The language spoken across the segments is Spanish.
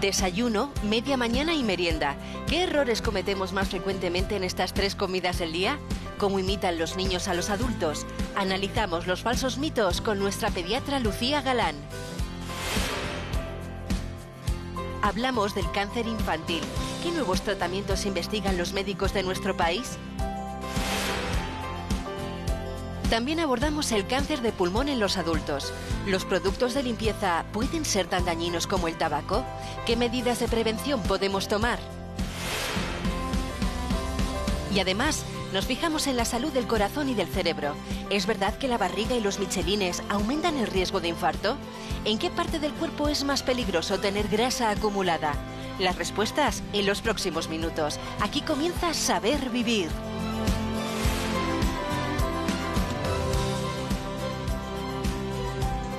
Desayuno, media mañana y merienda. ¿Qué errores cometemos más frecuentemente en estas 3 comidas del día? ¿Cómo imitan los niños a los adultos? Analizamos los falsos mitos con nuestra pediatra Lucía Galán. Hablamos del cáncer infantil. ¿Qué nuevos tratamientos investigan los médicos de nuestro país? También abordamos el cáncer de pulmón en los adultos. ¿Los productos de limpieza pueden ser tan dañinos como el tabaco? ¿Qué medidas de prevención podemos tomar? Y además, nos fijamos en la salud del corazón y del cerebro. ¿Es verdad que la barriga y los michelines aumentan el riesgo de infarto? ¿En qué parte del cuerpo es más peligroso tener grasa acumulada? Las respuestas en los próximos minutos. Aquí comienza Saber Vivir.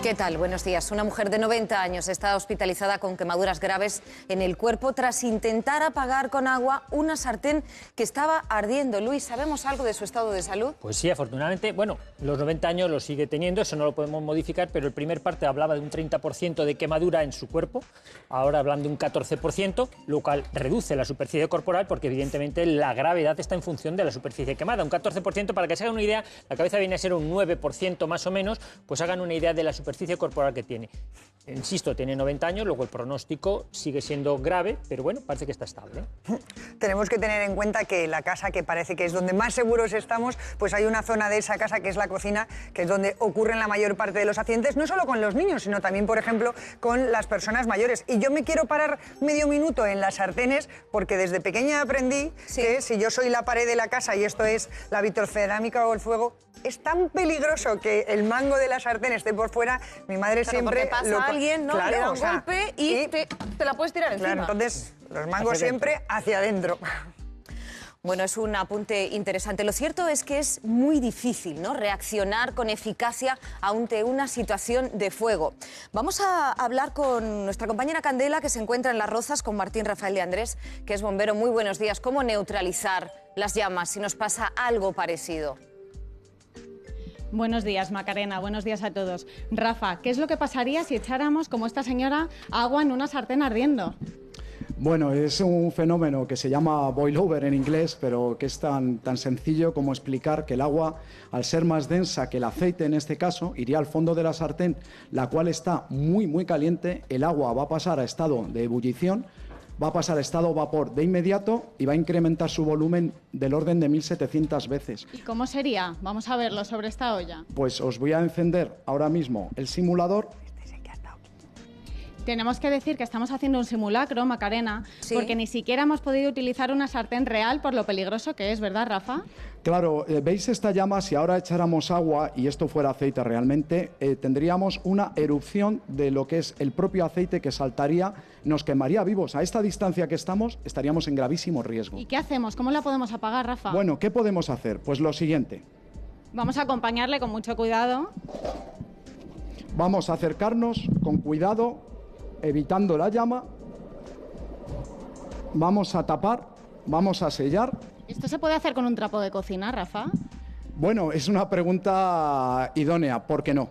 ¿Qué tal? Buenos días. Una mujer de 90 años está hospitalizada con quemaduras graves en el cuerpo tras intentar apagar con agua una sartén que estaba ardiendo. Luis, ¿sabemos algo de su estado de salud? Pues sí, afortunadamente, bueno, los 90 años lo sigue teniendo, eso no lo podemos modificar, pero el primer parte hablaba de un 30% de quemadura en su cuerpo, ahora hablan de un 14%, lo cual reduce la superficie corporal porque evidentemente la gravedad está en función de la superficie quemada. Un 14%, para que se hagan una idea, la cabeza viene a ser un 9% más o menos, pues hagan una idea de la superficie corporal que tiene. Insisto, tiene 90 años, luego el pronóstico sigue siendo grave, pero bueno, parece que está estable. Tenemos que tener en cuenta que la casa, que parece que es donde más seguros estamos, pues hay una zona de esa casa que es la cocina, que es donde ocurren la mayor parte de los accidentes, no solo con los niños, sino también, por ejemplo, con las personas mayores. Y yo me quiero parar medio minuto en las sartenes, porque desde pequeña aprendí que si yo soy la pared de la casa y esto es la vitrocerámica o el fuego, es tan peligroso que el mango de la sartén esté por fuera. Mi madre siempre... Porque pasa alguien, ¿no? Claro, le da un o sea, golpe y te la puedes tirar encima. Claro, entonces los mangos siempre hacia adentro. Bueno, es un apunte interesante. Lo cierto es que es muy difícil, ¿no?, reaccionar con eficacia ante una situación de fuego. Vamos a hablar con nuestra compañera Candela, que se encuentra en Las Rozas, con Martín Rafael de Andrés, que es bombero. Muy buenos días. ¿Cómo neutralizar las llamas si nos pasa algo parecido? Buenos días, Macarena. Buenos días a todos. Rafa, ¿qué es lo que pasaría si echáramos, como esta señora, agua en una sartén ardiendo? Bueno, es un fenómeno que se llama boil over en inglés, pero que es tan sencillo como explicar que el agua, al ser más densa que el aceite en este caso, iría al fondo de la sartén, la cual está muy caliente. El agua va a pasar a estado de ebullición, va a pasar a estado vapor de inmediato y va a incrementar su volumen del orden de 1700 veces. ¿Y cómo sería? Vamos a verlo sobre esta olla. Pues os voy a encender ahora mismo el simulador. Tenemos que decir que estamos haciendo un simulacro, Macarena, porque ni siquiera hemos podido utilizar una sartén real por lo peligroso que es, ¿verdad, Rafa? Claro, ¿veis esta llama? Si ahora echáramos agua y esto fuera aceite realmente, tendríamos una erupción de lo que es el propio aceite que saltaría, nos quemaría vivos. A esta distancia que estamos, estaríamos en gravísimo riesgo. ¿Y qué hacemos? ¿Cómo la podemos apagar, Rafa? Bueno, ¿qué podemos hacer? Pues lo siguiente. Vamos a acompañarle con mucho cuidado. Vamos a acercarnos con cuidado, evitando la llama. Vamos a tapar, vamos a sellar. ¿Esto se puede hacer con un trapo de cocina, Rafa? Bueno, es una pregunta idónea, ¿por qué no?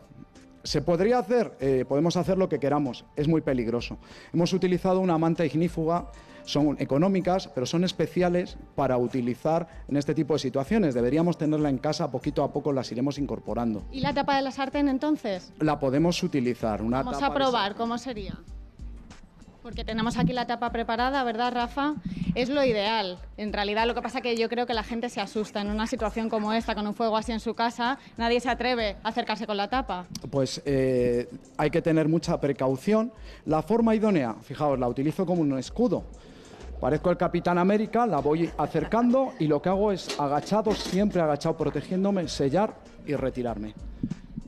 Se podría hacer, podemos hacer lo que queramos, es muy peligroso. Hemos utilizado una manta ignífuga, son económicas, pero son especiales para utilizar en este tipo de situaciones. Deberíamos tenerla en casa, poquito a poco las iremos incorporando. ¿Y la tapa de la sartén entonces? La podemos utilizar. Vamos a probar, ¿cómo sería? Porque tenemos aquí la tapa preparada, ¿verdad, Rafa? Es lo ideal. En realidad, lo que pasa es que yo creo que la gente se asusta en una situación como esta, con un fuego así en su casa. Nadie se atreve a acercarse con la tapa. Pues hay que tener mucha precaución. La forma idónea, fijaos, la utilizo como un escudo. Parezco el Capitán América, la voy acercando y lo que hago es agachado, siempre agachado, protegiéndome, sellar y retirarme.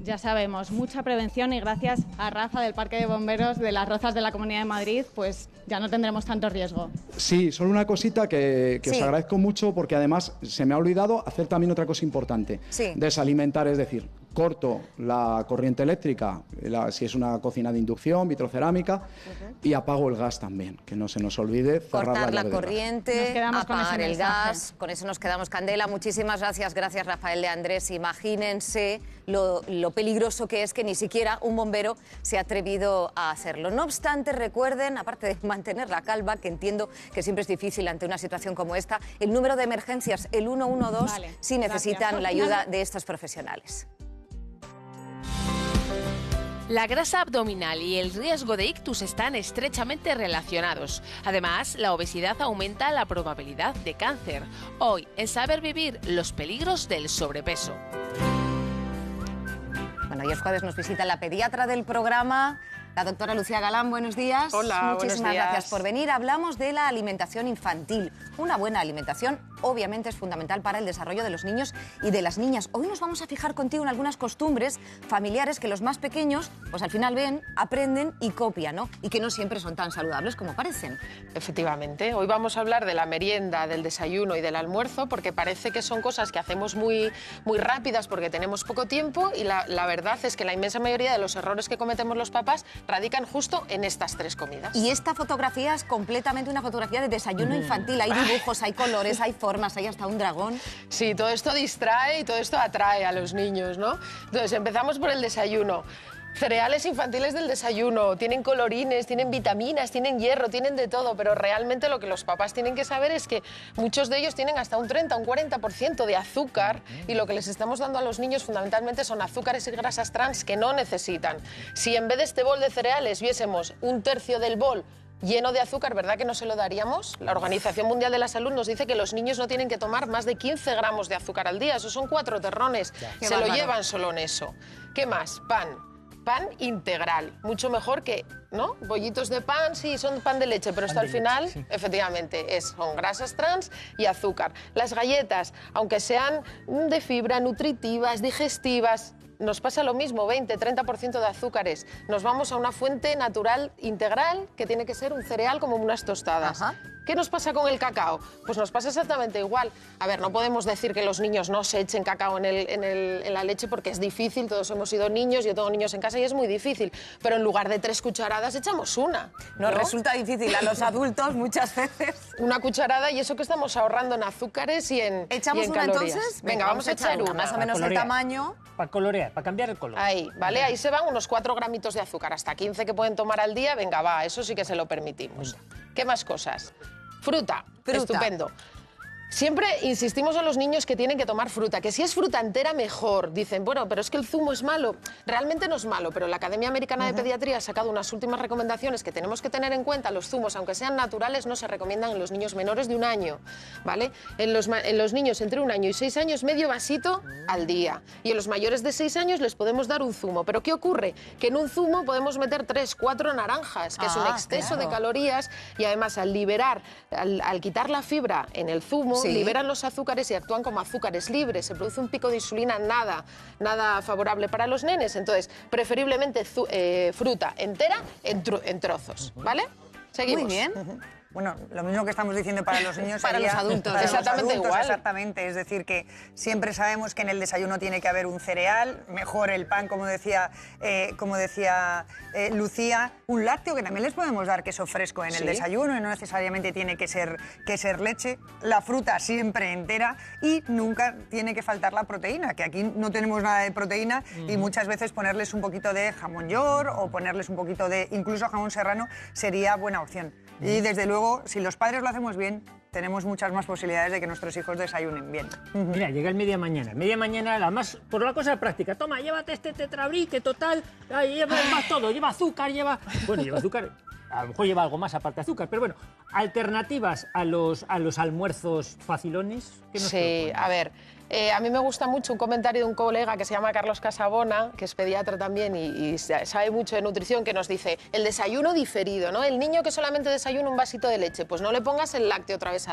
Ya sabemos, mucha prevención y gracias a Rafa del Parque de Bomberos de Las Rozas de la Comunidad de Madrid, pues ya no tendremos tanto riesgo. Sí, solo una cosita que os agradezco mucho porque además se me ha olvidado hacer también otra cosa importante. Desalimentar, es decir, corto la corriente eléctrica, si es una cocina de inducción, vitrocerámica, y apago el gas también, que no se nos olvide cerrar cortar la la corriente, apagar el gas, con eso nos quedamos, Candela. Muchísimas gracias, gracias Rafael de Andrés. Imagínense lo peligroso que es que ni siquiera un bombero se ha atrevido a hacerlo. No obstante, recuerden, aparte de mantener la calma, que entiendo que siempre es difícil ante una situación como esta, el número de emergencias, el 112, si necesitan la ayuda de estos profesionales. La grasa abdominal y el riesgo de ictus están estrechamente relacionados. Además, la obesidad aumenta la probabilidad de cáncer. Hoy, en Saber Vivir, los peligros del sobrepeso. Bueno, hoy es jueves, nos visita la pediatra del programa, la doctora Lucía Galán. Buenos días. Hola, muchísimas buenos días. gracias por venir. Hablamos de la alimentación infantil. Una buena alimentación obviamente es fundamental para el desarrollo de los niños y de las niñas. Hoy nos vamos a fijar contigo en algunas costumbres familiares que los más pequeños pues al final ven, aprenden y copian, ¿no? Y que no siempre son tan saludables como parecen. Efectivamente, hoy vamos a hablar de la merienda, del desayuno y del almuerzo, porque parece que son cosas que hacemos muy rápidas porque tenemos poco tiempo, y la verdad es que la inmensa mayoría de los errores que cometemos los papás radican justo en estas tres comidas. Y esta fotografía es completamente una fotografía de desayuno infantil. Hay dibujos, hay colores, hay formas, hay hasta un dragón. Sí, todo esto distrae y todo esto atrae a los niños, ¿no? Entonces, empezamos por el desayuno. Cereales infantiles del desayuno, tienen colorines, tienen vitaminas, tienen hierro, tienen de todo, pero realmente lo que los papás tienen que saber es que muchos de ellos tienen hasta un 30, un 40% de azúcar, y lo que les estamos dando a los niños fundamentalmente son azúcares y grasas trans que no necesitan. Si en vez de este bol de cereales viésemos un tercio del bol lleno de azúcar, ¿verdad que no se lo daríamos? La Organización Mundial de la Salud nos dice que los niños no tienen que tomar más de 15 gramos de azúcar al día. Eso son 4 terrones. Se lo llevan solo en eso. ¿Qué más? Pan integral, mucho mejor que, ¿no? Bollitos de pan, sí, son pan de leche, pero esto al final, efectivamente, son grasas trans y azúcar. Las galletas, aunque sean de fibra, nutritivas, digestivas, nos pasa lo mismo, 20-30% de azúcares. Nos vamos a una fuente natural integral, que tiene que ser un cereal como unas tostadas. Ajá. ¿Qué nos pasa con el cacao? Pues nos pasa exactamente igual. A ver, no podemos decir que los niños no se echen cacao en la leche, porque es difícil, todos hemos sido niños, yo tengo niños en casa y es muy difícil, pero en lugar de 3 cucharadas echamos una. Nos resulta difícil a los adultos muchas veces. Una cucharada, y eso que estamos ahorrando en azúcares y en ¿Echamos una calorías. entonces? Venga, vamos a echar una. Más o menos el tamaño. Para colorear, para cambiar el color. Ahí, ¿vale? Ahí se van unos 4 gramitos de azúcar, hasta 15 que pueden tomar al día. Venga, va, eso sí que se lo permitimos. ¿Qué más cosas? Fruta. Estupendo. Siempre insistimos a los niños que tienen que tomar fruta, que si es fruta entera mejor. Dicen, bueno, pero es que el zumo es malo. Realmente no es malo, pero la Academia Americana de Pediatría ha sacado unas últimas recomendaciones que tenemos que tener en cuenta. Los zumos, aunque sean naturales, no se recomiendan en los niños menores de 1 año, ¿vale? En los niños entre 1 año y 6 años, medio vasito al día. Y en los mayores de 6 años les podemos dar un zumo. ¿Pero qué ocurre? Que en un zumo podemos meter 3, 4 naranjas, que es un exceso de calorías, y además al quitar la fibra en el zumo, liberan los azúcares y actúan como azúcares libres. Se produce un pico de insulina nada favorable para los nenes. Entonces, preferiblemente fruta entera en trozos, ¿vale? Seguimos. Muy bien. Bueno, lo mismo que estamos diciendo para los niños Para sería los adultos. para Exactamente los adultos, igual. exactamente. Es decir, que siempre sabemos que en el desayuno tiene que haber un cereal, mejor el pan, como decía Lucía, un lácteo, que también les podemos dar queso fresco en el desayuno, y no necesariamente tiene que ser leche, la fruta siempre entera, y nunca tiene que faltar la proteína, que aquí no tenemos nada de proteína, y muchas veces ponerles un poquito de jamón york o ponerles un poquito de incluso jamón serrano sería buena opción. Y desde luego, si los padres lo hacemos bien, tenemos muchas más posibilidades de que nuestros hijos desayunen bien. Mira, llega el media mañana. Media mañana, además, por la cosa práctica. Toma, llévate este tetrabrique total, lleva todo, lleva azúcar, Bueno, lleva azúcar, a lo mejor lleva algo más aparte de azúcar, pero bueno, alternativas a los almuerzos facilones. ¿Qué nos propones? A ver, a mí me gusta mucho un comentario de un colega que se llama Carlos Casabona, que es pediatra también y sabe mucho de nutrición, que nos dice, el desayuno diferido, ¿no? El niño que solamente desayuna un vasito de leche, pues no le pongas el lácteo otra vez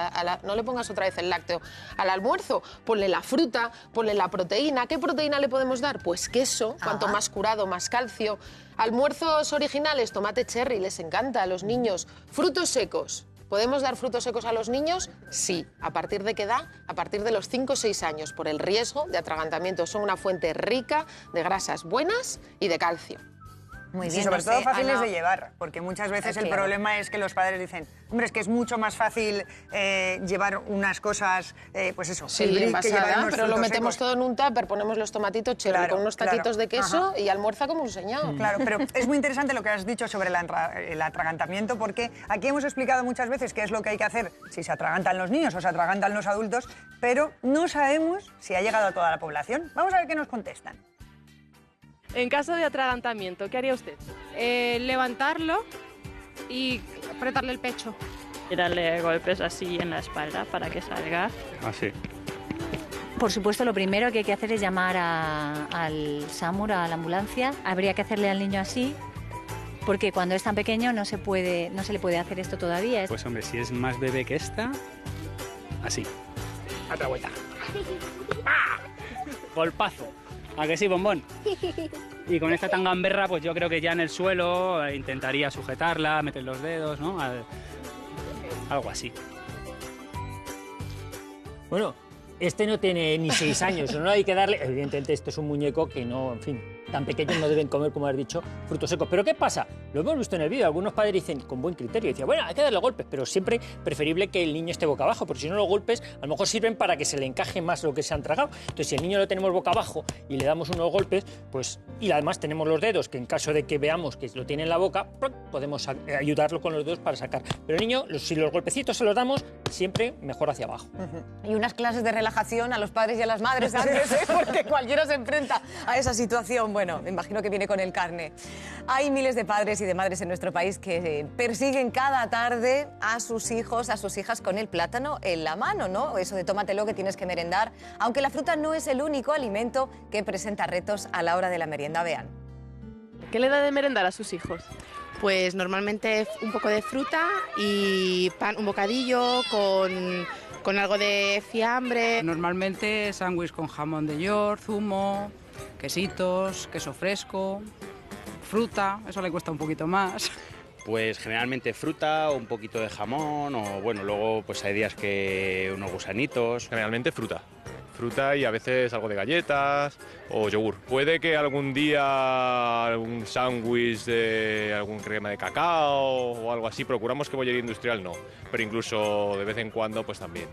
no le pongas otra vez el lácteo al almuerzo, ponle la fruta, ponle la proteína. ¿Qué proteína le podemos dar? Pues queso, cuanto más curado, más calcio. Almuerzos originales, tomate cherry, les encanta a los niños. Frutos secos. ¿Podemos dar frutos secos a los niños? Sí. ¿A partir de qué edad? A partir de los 5 o 6 años, por el riesgo de atragantamiento. Son una fuente rica de grasas buenas y de calcio. Muy bien, Sí, sobre no todo sé, fáciles Ana. de llevar, porque muchas veces el Claro. problema es que los padres dicen, hombre, es que es mucho más fácil llevar unas cosas, pues eso, Sí, el brick, que llevar envasada, unos pero lo frutos metemos secos. todo en un tupper, ponemos los tomatitos cherry Claro, con unos claro. taquitos de queso Ajá. y almuerza como un señor. Claro, pero es muy interesante lo que has dicho sobre el atragantamiento, porque aquí hemos explicado muchas veces qué es lo que hay que hacer si se atragantan los niños o se atragantan los adultos, pero no sabemos si ha llegado a toda la población. Vamos a ver qué nos contestan. En caso de atragantamiento, ¿qué haría usted? Levantarlo y apretarle el pecho. Y darle golpes así en la espalda para que salga. Así. Por supuesto, lo primero que hay que hacer es llamar al SAMUR, a la ambulancia. Habría que hacerle al niño así, porque cuando es tan pequeño no se le puede hacer esto todavía. Pues hombre, si es más bebé que esta, así. Otra vuelta. ¡Ah! Golpazo. ¿A que sí, bombón? Y con esta tan gamberra, pues yo creo que ya en el suelo intentaría sujetarla, meter los dedos, ¿no? Algo así. Bueno, este no tiene ni 6 años, no hay que darle... Evidentemente, esto es un muñeco que no, en fin, tan pequeños no deben comer, como has dicho, frutos secos. ¿Pero qué pasa? Lo hemos visto en el vídeo, algunos padres dicen, con buen criterio, decían, bueno, hay que darle golpes, pero siempre preferible que el niño esté boca abajo, porque si no los golpes, a lo mejor sirven para que se le encaje más lo que se han tragado. Entonces, si el niño lo tenemos boca abajo y le damos unos golpes, pues, y además tenemos los dedos, que en caso de que veamos que lo tiene en la boca, podemos ayudarlo con los dedos para sacar. Pero el niño, si los golpecitos se los damos, siempre mejor hacia abajo. Y unas clases de relajación a los padres y a las madres antes, ¿eh? Porque cualquiera se enfrenta a esa situación. Bueno, me imagino que viene con el carne. Hay miles de padres y de madres en nuestro país que persiguen cada tarde a sus hijos, a sus hijas con el plátano en la mano, ¿no? Eso de tómatelo que tienes que merendar, aunque la fruta no es el único alimento que presenta retos a la hora de la merienda. Vean. ¿Qué le da de merendar a sus hijos? Pues normalmente un poco de fruta y pan, un bocadillo con algo de fiambre. Normalmente sándwich con jamón de york, zumo, quesitos, queso fresco, fruta, eso le cuesta un poquito más. Pues generalmente fruta o un poquito de jamón o bueno, luego pues hay días que unos gusanitos. Generalmente fruta. Fruta y a veces algo de galletas o yogur. Puede que algún día algún sándwich de algún crema de cacao o algo así. Procuramos que bollería industrial no, pero incluso de vez en cuando pues también.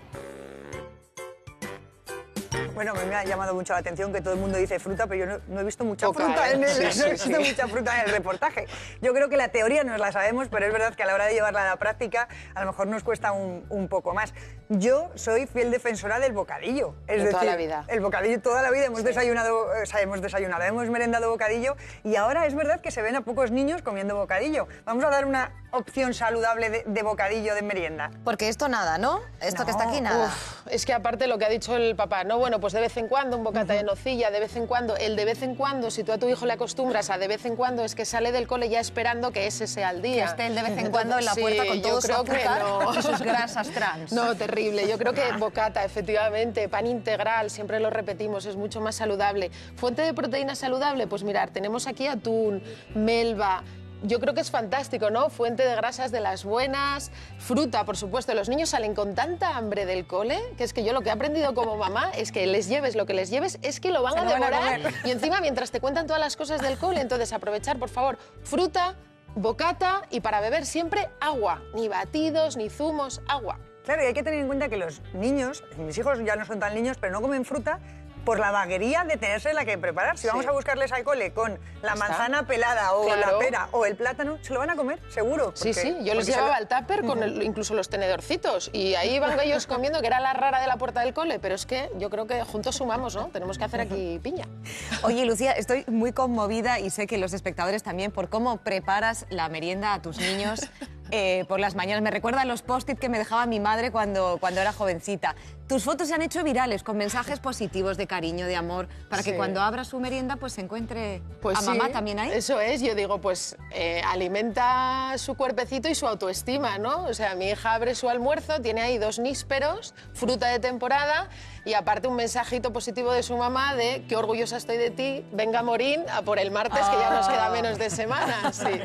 Bueno, me ha llamado mucho la atención que todo el mundo dice fruta, pero yo no he visto mucha Poca, fruta en el, sí, no he sí, visto sí. mucha fruta en el reportaje. Yo creo que la teoría nos la sabemos, pero es verdad que a la hora de llevarla a la práctica a lo mejor nos cuesta un poco más. Yo soy fiel defensora del bocadillo. Es De decir, toda la vida. El bocadillo toda la vida hemos desayunado, hemos merendado bocadillo y ahora es verdad que se ven a pocos niños comiendo bocadillo. Vamos a dar una opción saludable de bocadillo de merienda. Porque esto nada, ¿no? Esto que está aquí nada. Uf, es que aparte lo que ha dicho el papá, no, bueno, pues de vez en cuando un bocata de nocilla, de vez en cuando, el de vez en cuando, si tú a tu hijo le acostumbras a de vez en cuando, es que sale del cole ya esperando que ese sea el día. Que esté el de vez en cuando en la puerta con todo su azúcar y sus grasas trans. No, terrible. Yo creo que bocata, efectivamente, pan integral, siempre lo repetimos, es mucho más saludable. ¿Fuente de proteína saludable? Pues mirar, tenemos aquí atún, melva. Yo creo que es fantástico, ¿no? Fuente de grasas de las buenas, fruta, por supuesto. Los niños salen con tanta hambre del cole, que es que yo lo que he aprendido como mamá es que les lleves lo que les lleves, es que lo van a devorar. Y encima, mientras te cuentan todas las cosas del cole, entonces aprovechar, por favor, fruta, bocata y para beber siempre agua. Ni batidos, ni zumos, agua. Claro, y hay que tener en cuenta que los niños, mis hijos ya no son tan niños, pero no comen fruta por la vaguería de tenerse la que preparar. Si vamos a buscarles al cole con la manzana pelada o la pera o el plátano, se lo van a comer, seguro. Sí, sí, yo les llevaba al tupper con incluso los tenedorcitos y ahí iban ellos comiendo, que era la rara de la puerta del cole, pero es que yo creo que juntos sumamos, ¿no? Tenemos que hacer aquí piña. Oye, Lucía, estoy muy conmovida y sé que los espectadores también por cómo preparas la merienda a tus niños por las mañanas. Me recuerda a los post-it que me dejaba mi madre cuando era jovencita. Tus fotos se han hecho virales con mensajes positivos de cariño, de amor, para que cuando abra su merienda pues se encuentre a mamá también ahí. Eso es, yo digo, pues alimenta su cuerpecito y su autoestima, ¿no? O sea, mi hija abre su almuerzo, tiene ahí 2 nísperos, fruta de temporada y aparte un mensajito positivo de su mamá de qué orgullosa estoy de ti, venga Morín a por el martes que ya nos queda menos de semana. Sí.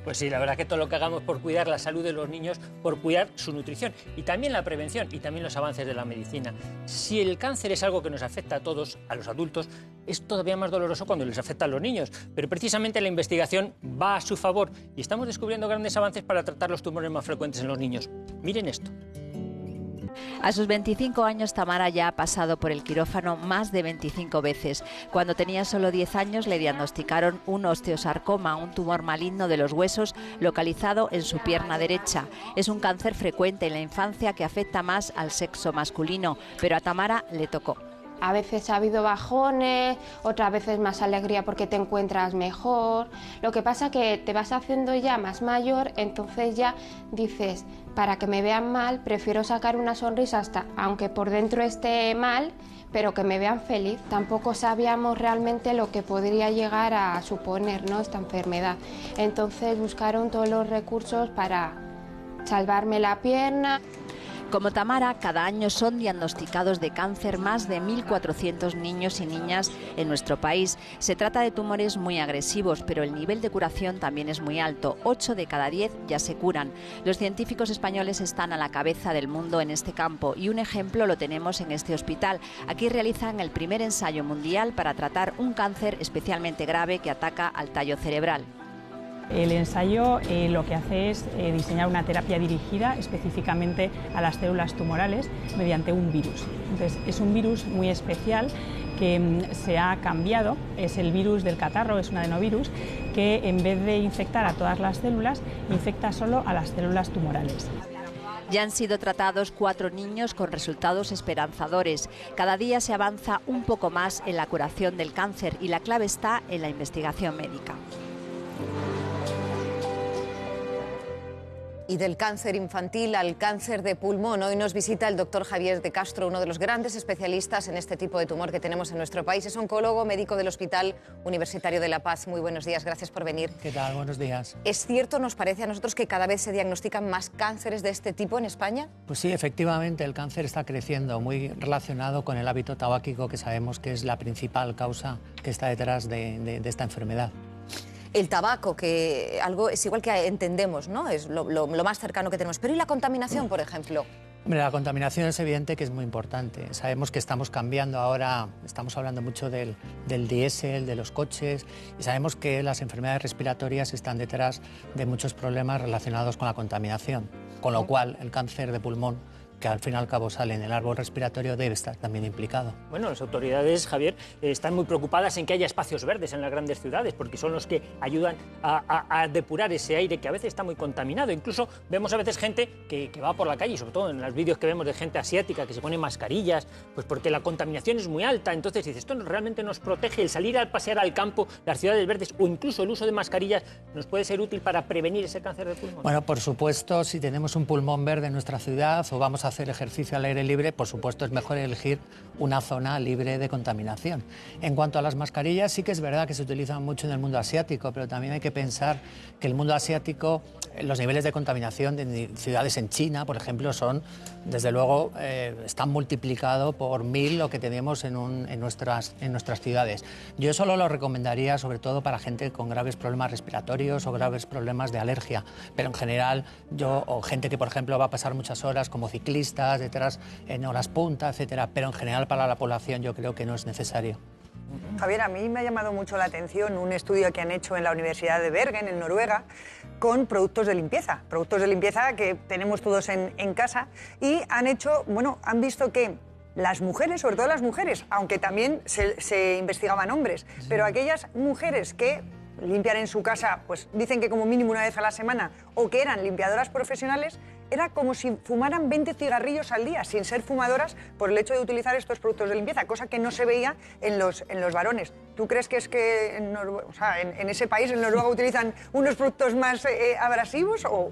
Pues sí, la verdad que todo lo que hagamos por cuidar la salud de los niños, por cuidar su nutrición y también la prevención y también los avances de la medicina. Si el cáncer es algo que nos afecta a todos, a los adultos, es todavía más doloroso cuando les afecta a los niños. Pero precisamente la investigación va a su favor y estamos descubriendo grandes avances para tratar los tumores más frecuentes en los niños. Miren esto. A sus 25 años, Tamara ya ha pasado por el quirófano más de 25 veces. Cuando tenía solo 10 años le diagnosticaron un osteosarcoma, un tumor maligno de los huesos localizado en su pierna derecha. Es un cáncer frecuente en la infancia que afecta más al sexo masculino, pero a Tamara le tocó. A veces ha habido bajones, otras veces más alegría porque te encuentras mejor. Lo que pasa que te vas haciendo ya más mayor, entonces ya dices, para que me vean mal, prefiero sacar una sonrisa hasta, aunque por dentro esté mal, pero que me vean feliz. Tampoco sabíamos realmente lo que podría llegar a suponer, ¿no?, esta enfermedad. Entonces buscaron todos los recursos para salvarme la pierna. Como Tamara, cada año son diagnosticados de cáncer más de 1.400 niños y niñas en nuestro país. Se trata de tumores muy agresivos, pero el nivel de curación también es muy alto. 8 de cada 10 ya se curan. Los científicos españoles están a la cabeza del mundo en este campo y un ejemplo lo tenemos en este hospital. Aquí realizan el primer ensayo mundial para tratar un cáncer especialmente grave que ataca al tallo cerebral. El ensayo lo que hace es diseñar una terapia dirigida específicamente a las células tumorales mediante un virus. Entonces, es un virus muy especial que se ha cambiado, es el virus del catarro, es un adenovirus que en vez de infectar a todas las células, infecta solo a las células tumorales. Ya han sido tratados 4 niños con resultados esperanzadores. Cada día se avanza un poco más en la curación del cáncer y la clave está en la investigación médica. Y del cáncer infantil al cáncer de pulmón. Hoy nos visita el doctor Javier de Castro, uno de los grandes especialistas en este tipo de tumor que tenemos en nuestro país. Es oncólogo, médico del Hospital Universitario de La Paz. Muy buenos días, gracias por venir. ¿Qué tal? Buenos días. ¿Es cierto, nos parece a nosotros, que cada vez se diagnostican más cánceres de este tipo en España? Pues sí, efectivamente, el cáncer está creciendo, muy relacionado con el hábito tabáquico, que sabemos que es la principal causa que está detrás de esta enfermedad. El tabaco, que algo es igual que entendemos, ¿no? Es lo más cercano que tenemos. Pero ¿y la contaminación, por ejemplo? Hombre, la contaminación es evidente que es muy importante. Sabemos que estamos cambiando ahora, estamos hablando mucho del diésel, de los coches, y sabemos que las enfermedades respiratorias están detrás de muchos problemas relacionados con la contaminación. Con lo cual, el cáncer de pulmón, que al fin y al cabo sale en el árbol respiratorio, debe estar también implicado. Bueno, las autoridades, Javier, están muy preocupadas en que haya espacios verdes en las grandes ciudades, porque son los que ayudan a depurar ese aire que a veces está muy contaminado. Incluso vemos a veces gente que va por la calle, y sobre todo en los vídeos que vemos de gente asiática que se pone mascarillas, pues porque la contaminación es muy alta. Entonces dices, esto realmente nos protege. El salir a pasear al campo, las ciudades verdes, o incluso el uso de mascarillas, nos puede ser útil para prevenir ese cáncer de pulmón. Bueno, por supuesto, si tenemos un pulmón verde en nuestra ciudad o vamos a hacer ejercicio al aire libre, por supuesto es mejor elegir una zona libre de contaminación. En cuanto a las mascarillas, sí que es verdad que se utilizan mucho en el mundo asiático, pero también hay que pensar que el mundo asiático, los niveles de contaminación de ciudades en China, por ejemplo, son, desde luego, están multiplicados por 1000 lo que tenemos en nuestras ciudades. Yo solo lo recomendaría, sobre todo para gente con graves problemas respiratorios o graves problemas de alergia, pero en general, o gente que, por ejemplo, va a pasar muchas horas como ciclistas, detrás en horas punta, etcétera, pero en general para la población yo creo que no es necesario. Javier, a mí me ha llamado mucho la atención un estudio que han hecho en la Universidad de Bergen, en Noruega, con productos de limpieza que tenemos todos en casa, y han visto que las mujeres, sobre todo las mujeres, aunque también se investigaban hombres, pero aquellas mujeres que limpian en su casa, pues dicen que como mínimo una vez a la semana, o que eran limpiadoras profesionales, era como si fumaran 20 cigarrillos al día, sin ser fumadoras, por el hecho de utilizar estos productos de limpieza, cosa que no se veía en los varones. ¿Tú crees que es que en ese país, en Noruega, utilizan unos productos más abrasivos o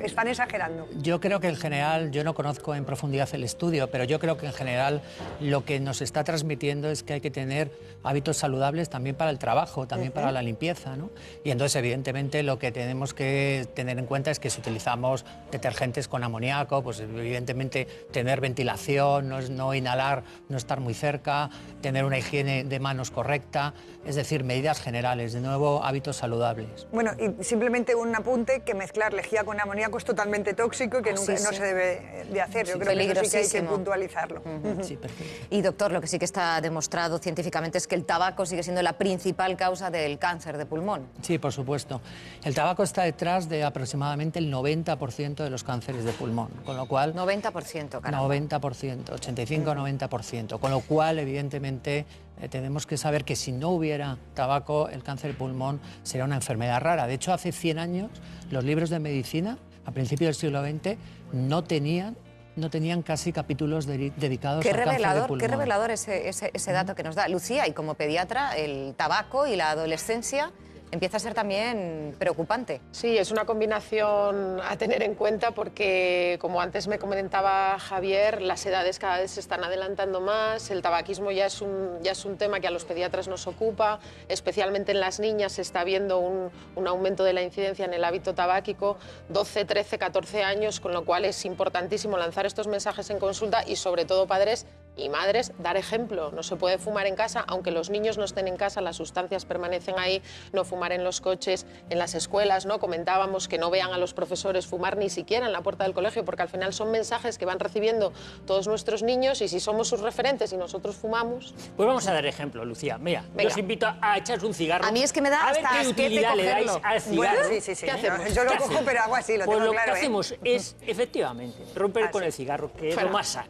están exagerando? Yo creo que en general, yo no conozco en profundidad el estudio, pero yo creo que en general lo que nos está transmitiendo es que hay que tener hábitos saludables también para el trabajo, también para la limpieza, ¿no? Y entonces, evidentemente, lo que tenemos que tener en cuenta es que si utilizamos detergentes agentes con amoníaco, pues evidentemente tener ventilación, no inhalar, no estar muy cerca, tener una higiene de manos correcta, es decir, medidas generales, de nuevo, hábitos saludables. Bueno, y simplemente un apunte, que mezclar lejía con amoníaco es totalmente tóxico y que nunca, no se debe de hacer. Yo creo que eso sí que hay que puntualizarlo. Sí, y doctor, lo que sí que está demostrado científicamente es que el tabaco sigue siendo la principal causa del cáncer de pulmón. Sí, por supuesto. El tabaco está detrás de aproximadamente el 90% de los cánceres de pulmón, con lo cual... 90%, caramba. 90%, 85-90%, con lo cual, evidentemente, tenemos que saber que si no hubiera tabaco, el cáncer de pulmón sería una enfermedad rara. De hecho, hace 100 años, los libros de medicina, a principios del siglo XX, no tenían casi capítulos dedicados al cáncer de pulmón. Qué revelador ese dato que nos da. Lucía, y como pediatra, el tabaco y la adolescencia empieza a ser también preocupante. Sí, es una combinación a tener en cuenta porque, como antes me comentaba Javier, las edades cada vez se están adelantando más, el tabaquismo ya es un tema que a los pediatras nos ocupa, especialmente en las niñas se está viendo un aumento de la incidencia en el hábito tabáquico, 12, 13, 14 años, con lo cual es importantísimo lanzar estos mensajes en consulta y, sobre todo, padres y madres, dar ejemplo. No se puede fumar en casa, aunque los niños no estén en casa, las sustancias permanecen ahí, no fumar en los coches, en las escuelas, ¿no? Comentábamos que no vean a los profesores fumar ni siquiera en la puerta del colegio, porque al final son mensajes que van recibiendo todos nuestros niños y si somos sus referentes y nosotros fumamos... Pues vamos a dar ejemplo, Lucía. Mira, yo os invito a echaros un cigarro. A mí es que me da a ver hasta qué utilidad le dais al cigarro. Bueno, sí. ¿Qué hacemos? Yo lo cojo, pero hago así, lo pues tengo lo claro. Lo que hacemos es, efectivamente, romper con el cigarro, que es lo más sano.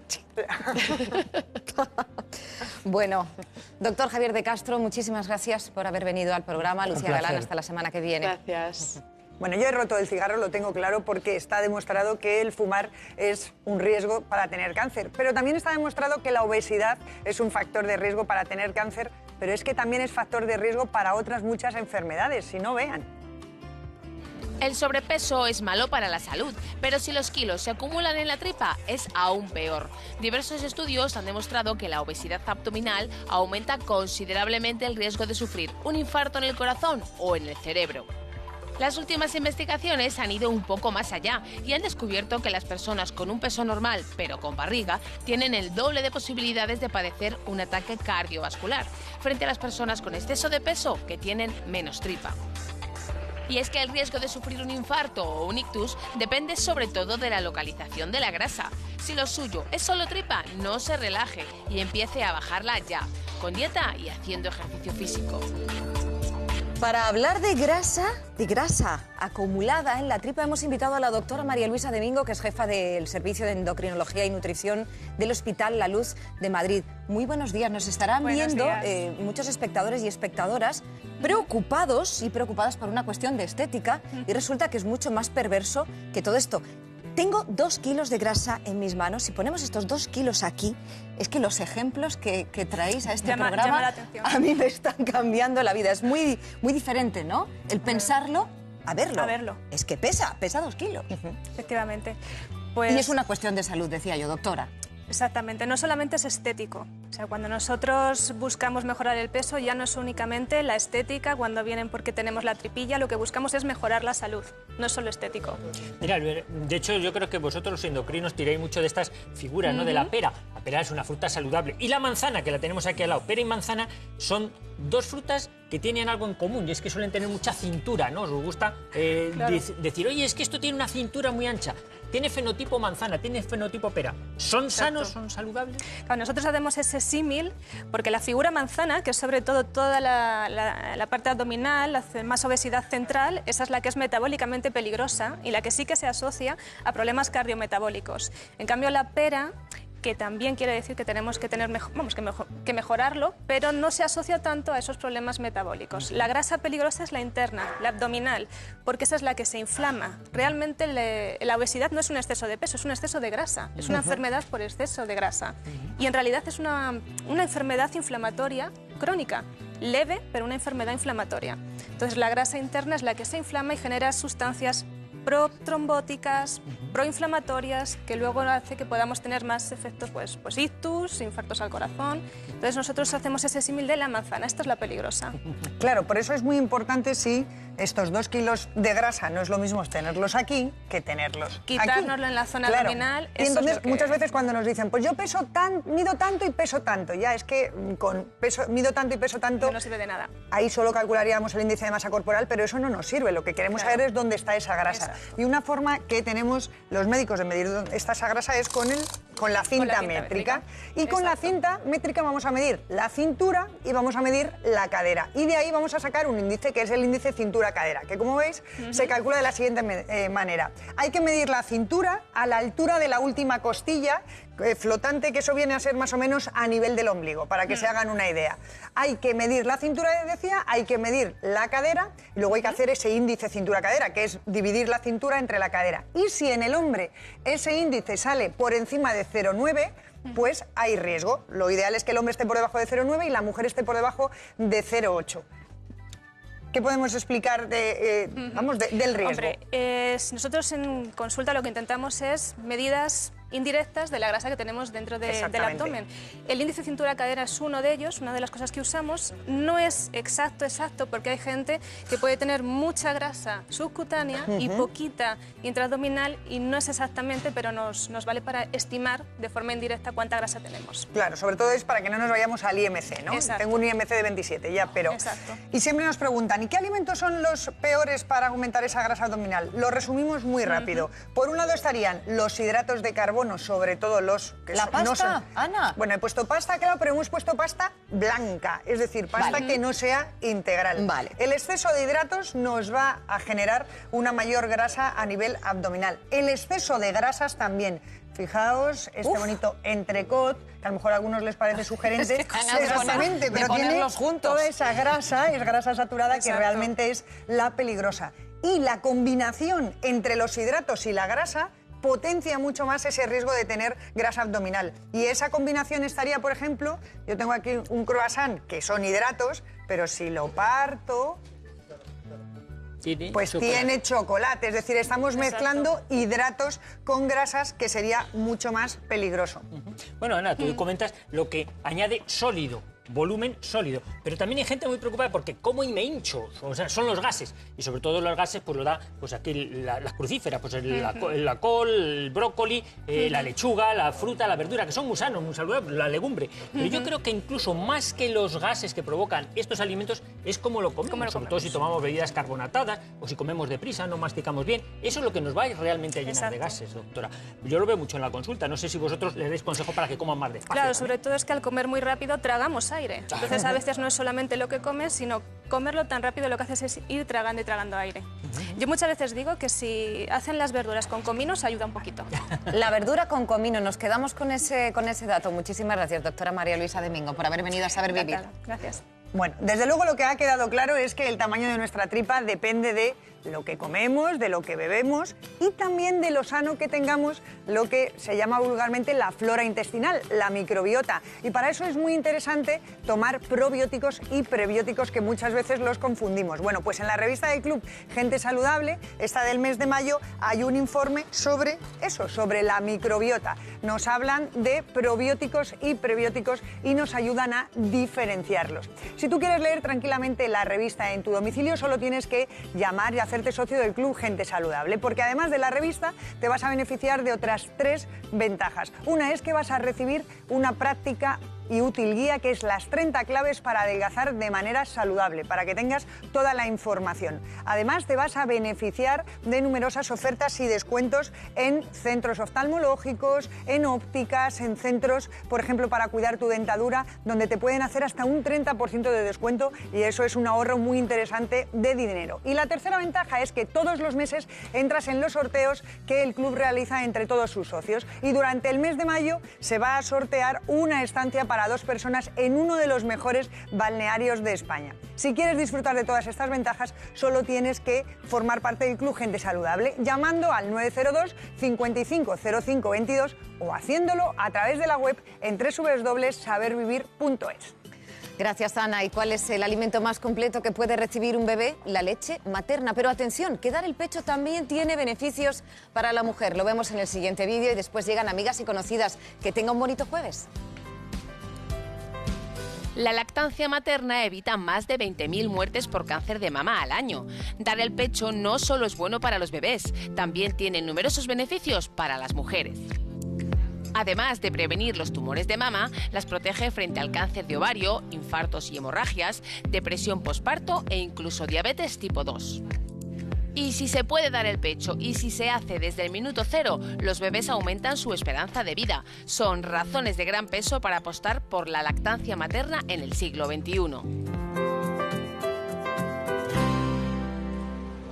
Bueno, doctor Javier de Castro, muchísimas gracias por haber venido al programa. Lucía Galán, hasta la semana que viene. Gracias. Bueno, yo he roto el cigarro, lo tengo claro, porque está demostrado que el fumar es un riesgo para tener cáncer. Pero también está demostrado que la obesidad es un factor de riesgo para tener cáncer, pero es que también es factor de riesgo para otras muchas enfermedades, si no vean. El sobrepeso es malo para la salud, pero si los kilos se acumulan en la tripa, es aún peor. Diversos estudios han demostrado que la obesidad abdominal aumenta considerablemente el riesgo de sufrir un infarto en el corazón o en el cerebro. Las últimas investigaciones han ido un poco más allá y han descubierto que las personas con un peso normal, pero con barriga, tienen el doble de posibilidades de padecer un ataque cardiovascular, frente a las personas con exceso de peso que tienen menos tripa. Y es que el riesgo de sufrir un infarto o un ictus depende sobre todo de la localización de la grasa. Si lo suyo es solo tripa, no se relaje y empiece a bajarla ya, con dieta y haciendo ejercicio físico. Para hablar de grasa acumulada en la tripa, hemos invitado a la doctora María Luisa Domingo, que es jefa del Servicio de Endocrinología y Nutrición del Hospital La Luz de Madrid. Muy buenos días. Nos estarán viendo muchos espectadores y espectadoras preocupados y preocupadas por una cuestión de estética, y resulta que es mucho más perverso que todo esto. Tengo 2 kilos de grasa en mis manos. Si ponemos estos 2 kilos aquí, es que los ejemplos que traéis a este programa llama la atención. A mí me están cambiando la vida. Es muy diferente, ¿no? El pensarlo a verlo. A verlo. Es que pesa 2 kilos. Efectivamente. Y es una cuestión de salud, decía yo, doctora. Exactamente, no solamente es estético. O sea, cuando nosotros buscamos mejorar el peso, ya no es únicamente la estética, cuando vienen porque tenemos la tripilla, lo que buscamos es mejorar la salud, no es solo estético. Mira, de hecho yo creo que vosotros los endocrinos tiráis mucho de estas figuras, ¿no? De la pera. La pera es una fruta saludable. Y la manzana, que la tenemos aquí al lado, pera y manzana, son 2 frutas que tienen algo en común, y es que suelen tener mucha cintura, ¿no? Os gusta decir, oye, es que esto tiene una cintura muy ancha. Tiene fenotipo manzana, tiene fenotipo pera. ¿Son sanos, son saludables? Claro, nosotros hacemos ese símil porque la figura manzana, que es sobre todo toda la parte abdominal, la más obesidad central, esa es la que es metabólicamente peligrosa y la que sí que se asocia a problemas cardiometabólicos. En cambio, la pera, que también quiere decir que tenemos que tener que mejorarlo, pero no se asocia tanto a esos problemas metabólicos. La grasa peligrosa es la interna, la abdominal, porque esa es la que se inflama. Realmente la obesidad no es un exceso de peso, es un exceso de grasa, es una enfermedad por exceso de grasa. Y en realidad es una enfermedad inflamatoria crónica, leve, pero una enfermedad inflamatoria. Entonces la grasa interna es la que se inflama y genera sustancias protrombóticas, proinflamatorias, que luego hace que podamos tener más efectos, pues ictus, infartos al corazón. Entonces nosotros hacemos ese símil de la manzana, esta es la peligrosa. Claro, por eso es muy importante si estos 2 kilos de grasa no es lo mismo tenerlos aquí que tenerlos quitárnoslo aquí. en la zona Claro. abdominal. Y entonces muchas veces cuando nos dicen, pues yo mido tanto y peso tanto, ya es que mido tanto y peso tanto, no sirve de nada. Ahí solo calcularíamos el índice de masa corporal, pero eso no nos sirve. Lo que queremos saber es dónde está esa grasa. Exacto. Y una forma que tenemos los médicos de medir dónde está esa grasa es con la cinta métrica. Y con la cinta métrica vamos a medir la cintura y vamos a medir la cadera. Y de ahí vamos a sacar un índice que es el índice cintura-cadera, que como veis se calcula de la siguiente manera. Hay que medir la cintura a la altura de la última costilla flotante, que eso viene a ser más o menos a nivel del ombligo, para que se hagan una idea. Hay que medir la cintura, decía, hay que medir la cadera y luego hay que hacer ese índice cintura-cadera, que es dividir la cintura entre la cadera. Y si en el hombre ese índice sale por encima de 0,9, pues hay riesgo. Lo ideal es que el hombre esté por debajo de 0,9 y la mujer esté por debajo de 0,8. ¿Qué podemos explicar del riesgo? Hombre, nosotros en consulta lo que intentamos es medidas indirectas de la grasa que tenemos dentro del abdomen. El índice cintura-cadera es uno de ellos, una de las cosas que usamos. No es exacto, porque hay gente que puede tener mucha grasa subcutánea y poquita intraabdominal, y no es exactamente, pero nos vale para estimar de forma indirecta cuánta grasa tenemos. Claro, sobre todo es para que no nos vayamos al IMC, ¿no? Exacto. Tengo un IMC de 27 ya, pero... Exacto. Y siempre nos preguntan, ¿y qué alimentos son los peores para aumentar esa grasa abdominal? Lo resumimos muy rápido. Por un lado estarían los hidratos de carbono, sobre todo los que ¿La pasta, no son... Ana? Bueno, he puesto pasta, claro, pero hemos puesto pasta blanca, es decir, pasta que no sea integral. Vale. El exceso de hidratos nos va a generar una mayor grasa a nivel abdominal. El exceso de grasas también. Fijaos este bonito entrecot, que a lo mejor a algunos les parece sugerente. Exactamente, pero tiene toda esa grasa, es grasa saturada, que realmente es la peligrosa. Y la combinación entre los hidratos y la grasa potencia mucho más ese riesgo de tener grasa abdominal. Y esa combinación estaría, por ejemplo, yo tengo aquí un croissant, que son hidratos, pero si lo parto, pues tiene chocolate. Es decir, estamos mezclando hidratos con grasas, que sería mucho más peligroso. Bueno, Ana, tú comentas lo que añade sólido. Volumen sólido, pero también hay gente muy preocupada porque como y me hincho, o sea, son los gases, y sobre todo los gases pues lo da pues aquí las crucíferas, pues la col, el brócoli, la lechuga, la fruta, la verdura, que son muy sanos, muy saludables, la legumbre. Pero yo creo que incluso más que los gases que provocan estos alimentos es cómo lo comemos, sobre todo si tomamos bebidas carbonatadas o si comemos deprisa, no masticamos bien. Eso es lo que nos va realmente a llenar de gases, doctora. Yo lo veo mucho en la consulta, no sé si vosotros le dais consejo para que coman más despacio. Claro, sobre todo es que al comer muy rápido tragamos aire. Entonces a veces no es solamente lo que comes, sino comerlo tan rápido, lo que haces es ir tragando y tragando aire. Yo muchas veces digo que si hacen las verduras con cominos ayuda un poquito. La verdura con comino, nos quedamos con ese dato. Muchísimas gracias, doctora María Luisa Domingo, por haber venido a Saber Vivir. Gracias. Bueno, desde luego lo que ha quedado claro es que el tamaño de nuestra tripa depende de lo que comemos, de lo que bebemos y también de lo sano que tengamos, lo que se llama vulgarmente la flora intestinal, la microbiota. Y para eso es muy interesante tomar probióticos y prebióticos, que muchas veces los confundimos. Bueno, pues en la revista del Club Gente Saludable, esta del mes de mayo, hay un informe sobre eso, sobre la microbiota. Nos hablan de probióticos y prebióticos y nos ayudan a diferenciarlos. Si tú quieres leer tranquilamente la revista en tu domicilio, solo tienes que llamar y hacerte socio del Club Gente Saludable, porque además de la revista te vas a beneficiar de otras 3 ventajas. Una es que vas a recibir una práctica y útil guía, que es las 30 claves para adelgazar de manera saludable, para que tengas toda la información. Además, te vas a beneficiar de numerosas ofertas y descuentos en centros oftalmológicos, en ópticas, en centros, por ejemplo, para cuidar tu dentadura, donde te pueden hacer hasta un 30% de descuento, y eso es un ahorro muy interesante de dinero. Y la tercera ventaja es que todos los meses entras en los sorteos que el club realiza entre todos sus socios, y durante el mes de mayo se va a sortear una estancia para 2 personas en uno de los mejores balnearios de España. Si quieres disfrutar de todas estas ventajas, solo tienes que formar parte del Club Gente Saludable llamando al 902 55 05 22 o haciéndolo a través de la web en www.sabervivir.es. Gracias, Ana. ¿Y cuál es el alimento más completo que puede recibir un bebé? La leche materna. Pero atención, que dar el pecho también tiene beneficios para la mujer. Lo vemos en el siguiente vídeo y después llegan amigas y conocidas. Que tenga un bonito jueves. La lactancia materna evita más de 20.000 muertes por cáncer de mama al año. Dar el pecho no solo es bueno para los bebés, también tiene numerosos beneficios para las mujeres. Además de prevenir los tumores de mama, las protege frente al cáncer de ovario, infartos y hemorragias, depresión posparto e incluso diabetes tipo 2. Y si se puede dar el pecho y si se hace desde el minuto cero, los bebés aumentan su esperanza de vida. Son razones de gran peso para apostar por la lactancia materna en el siglo XXI.